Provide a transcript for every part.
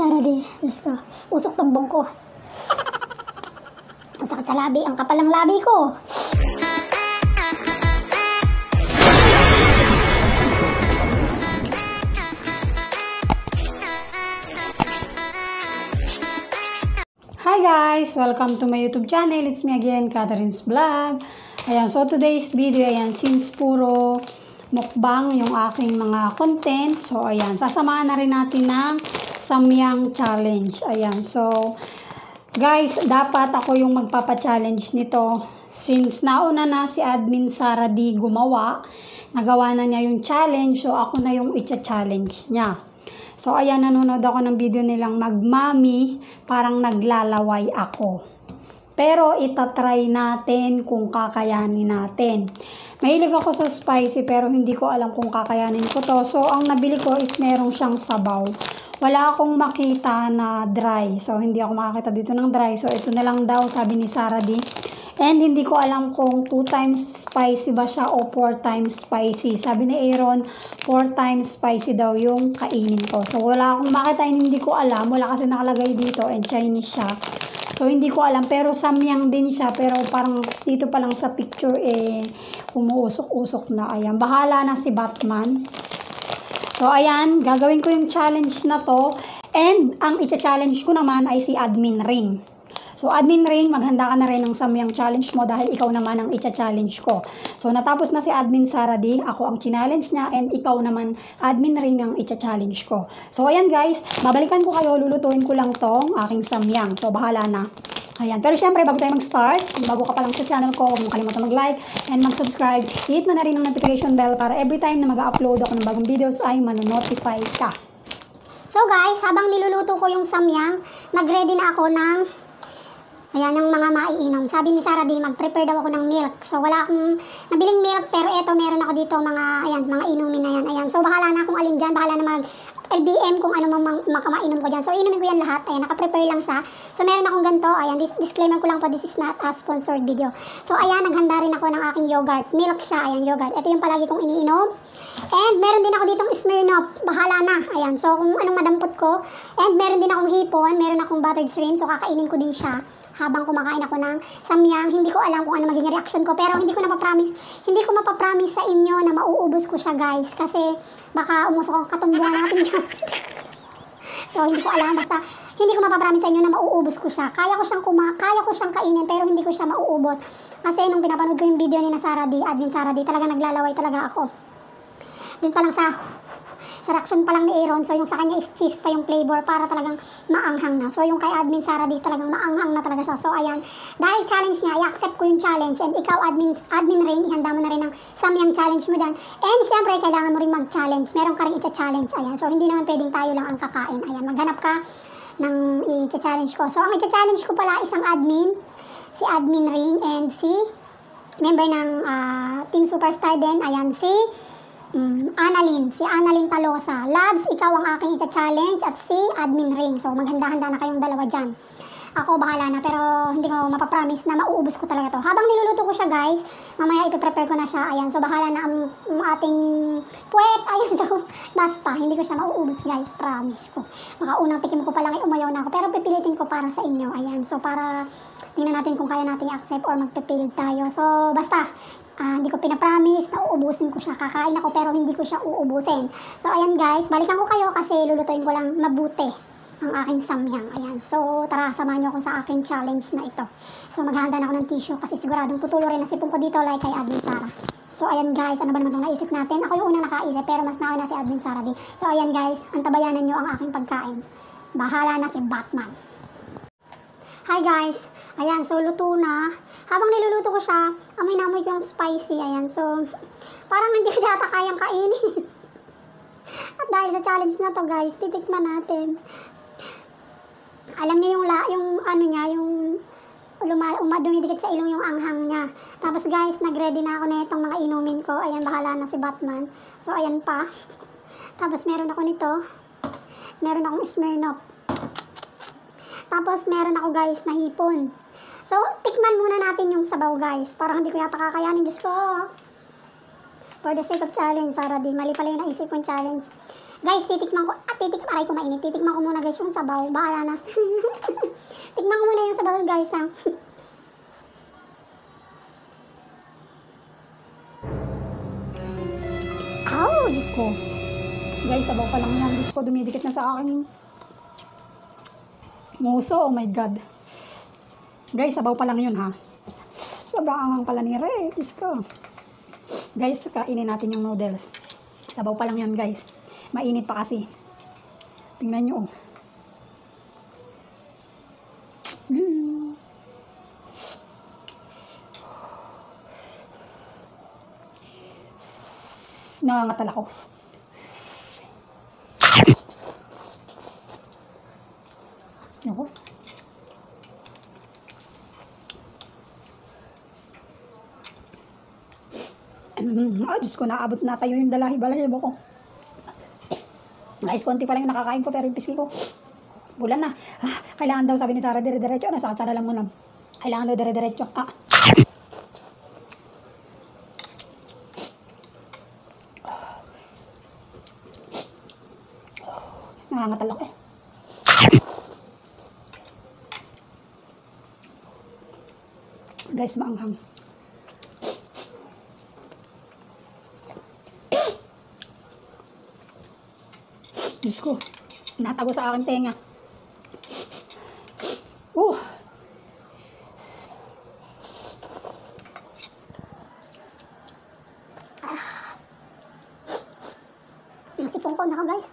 Sarah D. Diyos ko. Usok tumbong ko. Ang sakit sa labi. Ang kapal ng labi ko. Hi guys! Welcome to my YouTube channel. It's me again, Catherine's Vlog. Ayan, so today's video, ayan, since puro mukbang yung aking mga content. So, ayan, sasamahan na rin natin ng Samyang Challenge. Ayan, so, guys, dapat ako yung magpapa-challenge nito. Since nauna na si Admin Sarah D gumawa, nagawa na niya yung challenge, so ako na yung i-challenge niya. So, ayan, nanonood ako ng video nilang magmami, parang naglalaway ako. Pero, itatry natin kung kakayanin natin. Mahilig ako sa spicy, pero hindi ko alam kung kakayanin ko to. So, ang nabili ko is merong siyang sabaw. Wala akong makita na dry. So, hindi ako makakita dito ng dry. So, ito na lang daw, sabi ni Sarah D. And hindi ko alam kung 2 times spicy ba siya o 4 times spicy. Sabi ni Aaron, 4 times spicy daw yung kainin ko. So, wala akong makita, hindi ko alam. Wala kasi nakalagay dito and Chinese siya. So, hindi ko alam. Pero samyang din siya. Pero parang dito pa lang sa picture, umuusok-usok na. Ayan, bahala na si Batman. So, ayan, gagawin ko yung challenge na to. And, ang i-challenge ko naman ay si Admin Ring. So, Admin Ring, maghanda ka na rin ng Samyang Challenge mo dahil ikaw naman ang i-challenge ko. So, natapos na si Admin Sarah D, ako ang challenge niya, and ikaw naman, Admin Ring, ang i-challenge ko. So, ayan guys, babalikan ko kayo, lulutuin ko lang tong aking Samyang. So, bahala na. Ayan. Pero syempre, bago tayo mag-start, bago ka pa lang sa channel ko, huwag mo kalimutan mag-like and mag-subscribe. Hit mo na rin ang notification bell para every time na mag-upload ako ng bagong videos ay manonotify ka. So guys, habang niluluto ko yung Samyang, nag-ready na ako ng ayan, ng mga maiinom. Sabi ni Sarah D, mag-prepare daw ako ng milk. So, wala akong nabiling milk, pero eto, meron ako dito mga, ayan, mga inumin na yan. Ayan, so, bahala na kung alin dyan. Bahala na mag-LBM kung ano makamainom ko dyan. So, inumin ko yan lahat. Ayan, naka-prepare lang siya. So, meron akong ganito. Ayan, disclaimer ko lang po, this is not a sponsored video. So, ayan, naghanda rin ako ng aking yogurt. Milk siya, ayan, yogurt. Ito yung palagi kong iniinom. And, meron din ako ditong Smirnoff. Bahala na. Ayan, so, kung anong madampot ko. And, meron din akong hipon. Meron akong buttered shrimp. So, kakainin ko din siya habang kumakain ako ng Samyang. Hindi ko alam kung ano magiging reaction ko, pero hindi ko mapapromise sa inyo na mauubos ko siya guys, kasi baka umusok ang katumbuhan natin dyan. So hindi ko alam, basta hindi ko mapapromise sa inyo na mauubos ko siya. Kaya ko siyang kainin, pero hindi ko siya mauubos, kasi nung pinapanood ko yung video ni Sarah D, Admin Sarah D, talaga naglalaway talaga ako. Din pa lang sa reaction pa lang ni Aaron, so yung sa kanya is cheese pa yung flavor para talagang maanghang na. So yung kay Admin Sarah D talagang maanghang na talaga siya. So ayan, dahil challenge nga, i-accept ko yung challenge, and ikaw Admin Rain, ihanda mo na rin ang Samyang challenge mo dyan. And syempre, kailangan mo rin mag-challenge. Meron ka rin i-challenge. Ayan, so hindi naman pwedeng tayo lang ang kakain. Ayan, maghanap ka ng i-challenge ko. So ang i-challenge ko pala isang admin, si Admin Rain, and si member ng Team Superstar din. Ayan, si si Annalyn Talosa. Labs, ikaw ang aking i-challenge, at si Admin Ring. So, maghanda-handa na kayong dalawa dyan. Ako, bahala na, pero hindi ko mapapromise na mauubos ko talaga to. Habang niluluto ko siya, guys, mamaya ipiprepare ko na siya. Ayan, so bahala na ang ating puwet. Ayan, so, basta, hindi ko siya mauubos, guys. Promise ko. Baka unang tikim ko pa lang, umayaw na ako. Pero pipilitin ko para sa inyo. Ayan, so para tingnan natin kung kaya natin i-accept or magpipilit tayo. So, basta, hindi ko pinapromise na uubusin ko siya. Kakain ako pero hindi ko siya uubusin. So, ayan guys, balikan ko kayo kasi lulutuin ko lang mabuti ang aking Samyang. Ayan, so tara, samahan niyo ako sa aking challenge na ito. So, maghahanda na ako ng tissue kasi siguradong tutulo rin na sipon ko dito like kay Admin Sarah. So, ayan guys, ano ba naman itong naisip natin? Ako yung unang nakaisip pero mas nauna si Admin Sarah D. So, ayan guys, antabayanan niyo ang aking pagkain. Bahala na si Batman. Hi guys, ayan, so luto na. Habang niluluto ko siya, amoy na amoy ko yung spicy. Ayan, so parang hindi ko yata kayang kainin. At dahil sa challenge na to guys, titikman natin. Alam niyo yung ano niya, yung dumidikit sa ilong yung anghang niya. Tapos guys, nag-ready na ako na itong mga inumin ko. Ayan, bahala na si Batman. So ayan pa. Tapos meron ako nito. Meron akong Smirnoff. Tapos meron ako guys na hipon. So, tikman muna natin yung sabaw guys. Parang hindi ko yata kakayanin. Diyos ko. For the sake of challenge, Sarah D. Mali pala yung naisip kong challenge. Guys, aray ko mainit. Titikman ko muna guys yung sabaw. Bahala na. Tikman ko muna yung sabaw guys ha. Diyos ko. Guys, sabaw pa lang yan. Diyos ko, dumidikit na sa akin. Nguso, oh my God. Guys, sabaw pa lang yun ha. Sobrang angang pala ni Ray. Diyos ko. Guys, kainin natin yung noodles. Sabaw pa lang yan guys. Mainit pa kasi. Tingnan nyo oh. Nangangatal ako. Ako. Diyos ko, naabot na tayo yung balahibo ko. Guys, konti pa lang yung nakakain ko, pero yung piski ko, bulan na. Kailangan daw, sabi ni Sarah, dire-diretso. Nasa katsara lang muna. Kailangan daw dire-diretso. Nangangatal ako eh. Guys, maanghang. Diyos ko, natago sa aking tenga. Nasipong ko na ako guys.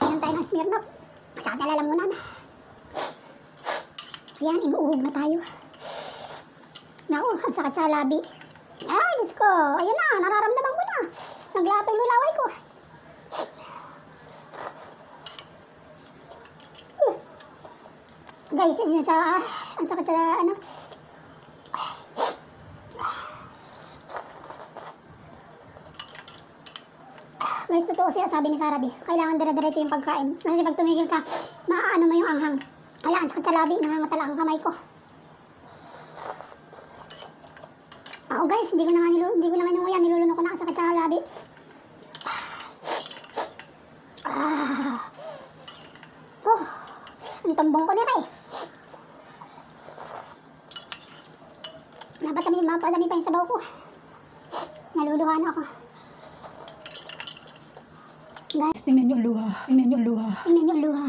Ayan tayo ng Smirnoff. Sa akin lang muna na. Yan, inuuhog na tayo. Naku, ang sakit sa labi. Ay, Diyos ko. Ayun na, nararamdaman ko na. Naglato yung lulaway ko. Guys, yun sa, ang sakit sa, ano. Guys, totoo siya, sabi ni Sarah di. Kailangan dire-diretso yung pagkain. Kasi pag tumigil ka, maaano mo yung anghang. Kailangan sakit sa labi, nangangatala ang kamay ko. Ako guys, hindi ko na nga ninunguyan, nilulunok ko na ang sakit sa labi. Ang tumbong ko nila eh. Napadami pa yung sabaw ko. Naluluhan ako. Guys, Tingnan nyo luha. Tingnan nyo luha. tingnan nyo luha.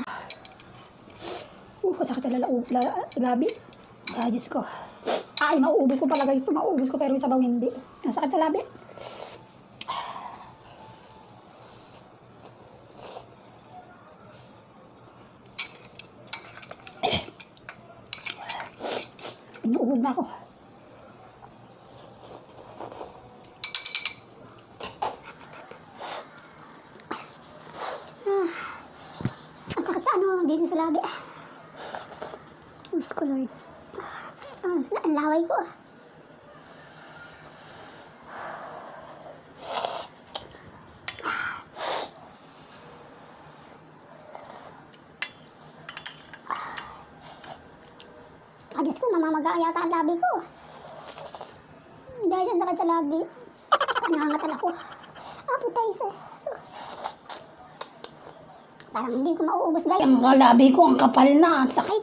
Kasakit sa labi. Ay, Diyos ko. Ay, mauubos ko pala guys. Mauubos ko pero yung sabaw hindi. Nasakit sa labi. Inuubog na ako. Ang sakit sa ano, dito sa labi. Diyos ko Lord. Ang laway ko. Diyos ko, namamaga yata ang labi ko. Dahil ang sakit sa labi. Nangangatal ako. Putay sa. Parang hindi ko mauubos guys. Ang mga labi ko, ang kapal na. Ang sakit.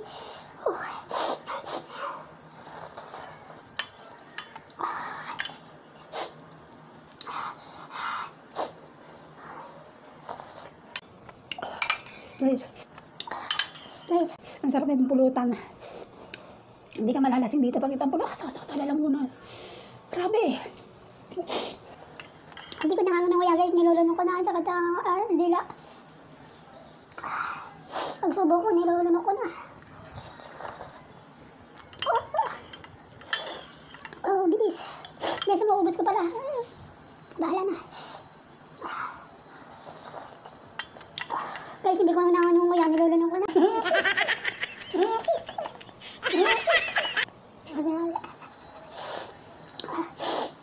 Guys, ang sarap na itong pulutan. Hindi ka malalasing dito pag itong pulutan. Sakatala lang muna. Grabe. Hindi ko na nga nanguya guys. Nilulunok ko na ang sakit sa dila. Pagsubo ko, nilulunok ko na. Bilis. Guys, maubos ko pala. Bahala na. Guys, hindi ko na nanguya. Nilulunok ko na.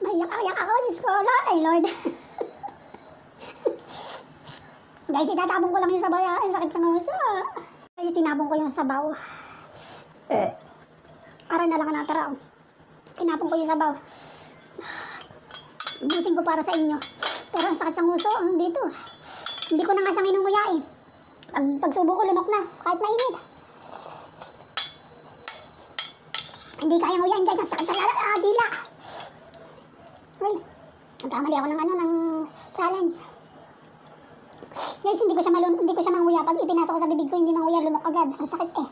Maiyak-ayak ako. Diyos ko. Ay, Lord. Guys, itatapon ko lang yung sabaw. Ang sakit sa nguso. Guys, sinabong ko yung sabaw. Para na lang natara. Tinapon ko yung sabaw. Busin ko para sa inyo. Pero ang sakit sa nguso, ang dito. Hindi ko na nga siya minunguyain. Pagsubo ko, lunok na. Kahit mainit. Hindi kaya nguyain guys. Ang sakit sa dila. Uy, nagkamali ako ng challenge. Guys, hindi ko siya manguya. Pag ipinasok ko sa bibig ko, hindi manguya, lunok agad. Ang sakit eh.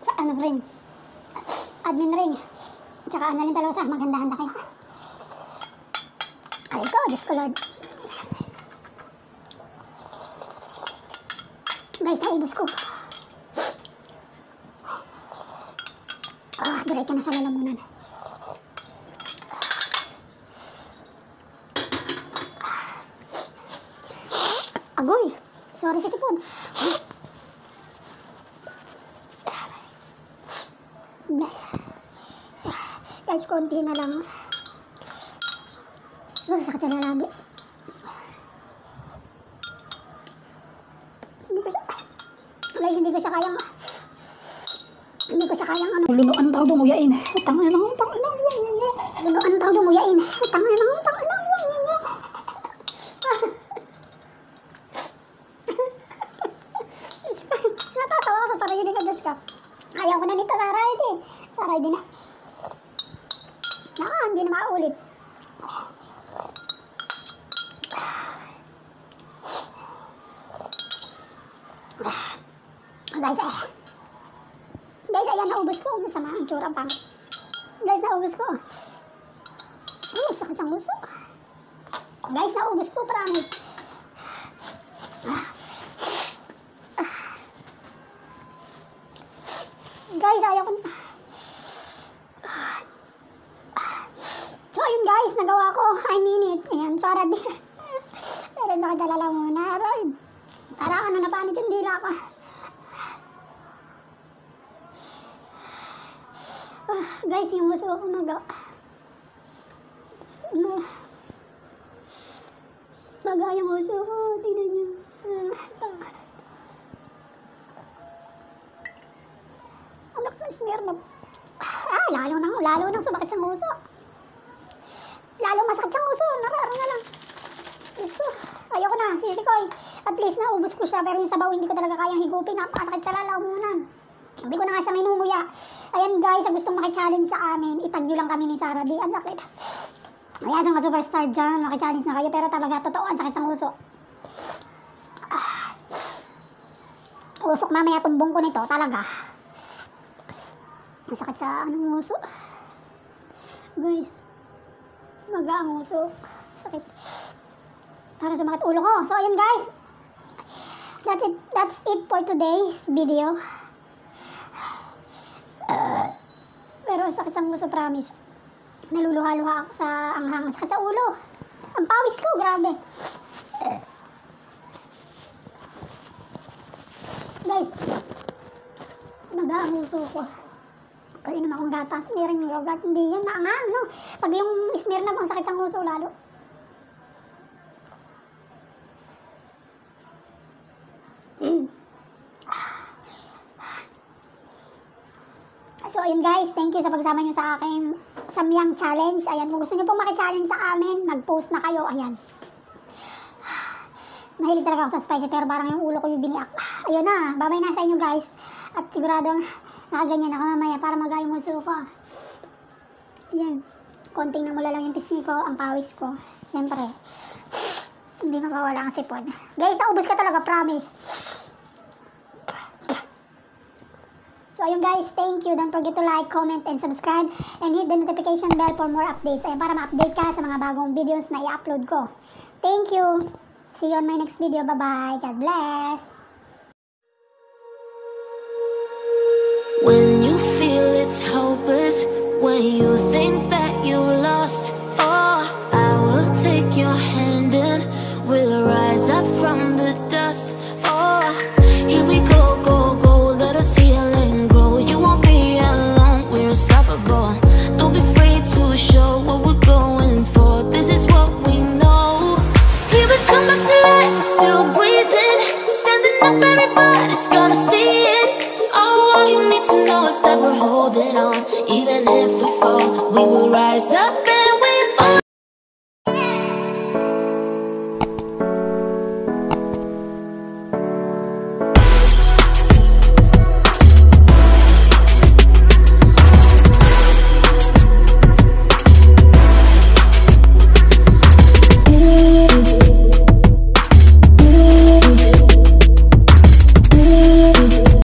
Sa anong ring? Admin ring. Tsaka Annalyn Talosa, maganda-handa kayo. Ay ko, Diyos ko Lord. Guys, naubos ko. Diretso na sa lalamunan. Agoy! Sorry sa tipon. Guys, konti na lang. Sakit sa lalabi. Guys, hindi ko siya kayang ano. Lunuan daw dumuyain. Tanga na. Lunuan daw dumuyain. Tanga na. Natatawa ko sa sarili ko, Diyos ka. Ayaw ko na nito, Saray din na. Hindi na maulit. Guys, ayan, naubos ko. Masama ang tsura pang. Guys, naubos ko. Sakit sa nguso. Guys, naubos ko, promise. Guys, ayaw ko. So, ayun guys, nagawa ko. I mean it. Ayan, sarad din. Pero nakadala lang muna. Parang ano na paano yung dila ko. Guys, yung muso ko maga yung muso ko. Tingnan nyo. Anak na smear na. Lalo nang sumakit sa nguso. Lalo masakit sa nguso. Nararo na lang. Gusto. Ayoko na. Sisikoy. At least naubos ko siya. Pero yung sabaw hindi ko talaga kayang higupin. Napakasakit sa lalamunan. Hindi ko na nga siya minunguya. Ayan guys, sa gustong maki-challenge sa amin, itag nyo lang kami ni Sarah D. Ang sakit. Ayan, sa mga superstar dyan, maki-challenge na kayo. Pero talaga, totoo, ang sakit sa nguso. Usok mamaya tumbong ko nito, talaga. Ang sakit sa nguso. Guys, maga ang nguso. Sakit. Para sumakit ulo ko. So, ayan guys. That's it for today's video. Pero sakit sa nguso, promise. Naluluha-luha ako sa anghang. Sakit sa ulo. Ang pawis ko, grabe. Guys, maga ang nguso ko. Kainom akong gatas. Hindi rin yung yogurt. Hindi yan maangang, no? Pag yung smear na bang sakit sa nguso lalo. So, ayun guys, thank you sa pagsama nyo sa aking Samyang Challenge. Ayan, kung gusto nyo pong maki-challenge sa amin, mag-post na kayo. Ayan. Mahilig talaga ako sa spicy, pero parang yung ulo ko yung biniak. Ayun na, babay na sa inyo guys. At sigurado nakaganyan ako mamaya para magayong muso ko. Ayan. Konting namula lang yung pisngi ko, ang pawis ko. Siyempre, hindi mawawala ang sipon. Guys, naubos ka talaga, promise. So, ayun guys, thank you. Don't forget to like, comment, and subscribe. And hit the notification bell for more updates. Ayun, para ma-update ka sa mga bagong videos na i-upload ko. Thank you. See you on my next video. Bye-bye. God bless. When you feel it's hopeless, when you think that you lost, oh, I will take your hand and we'll rise up from the dust. Oh, here we go, go, go, let us heal and grow. You won't be alone, we're unstoppable. Don't be afraid to show what we're going for. This is what we know. Here we come back to life, we're still breathing. Standing up, everybody's gonna see it. Oh, all you need rise up.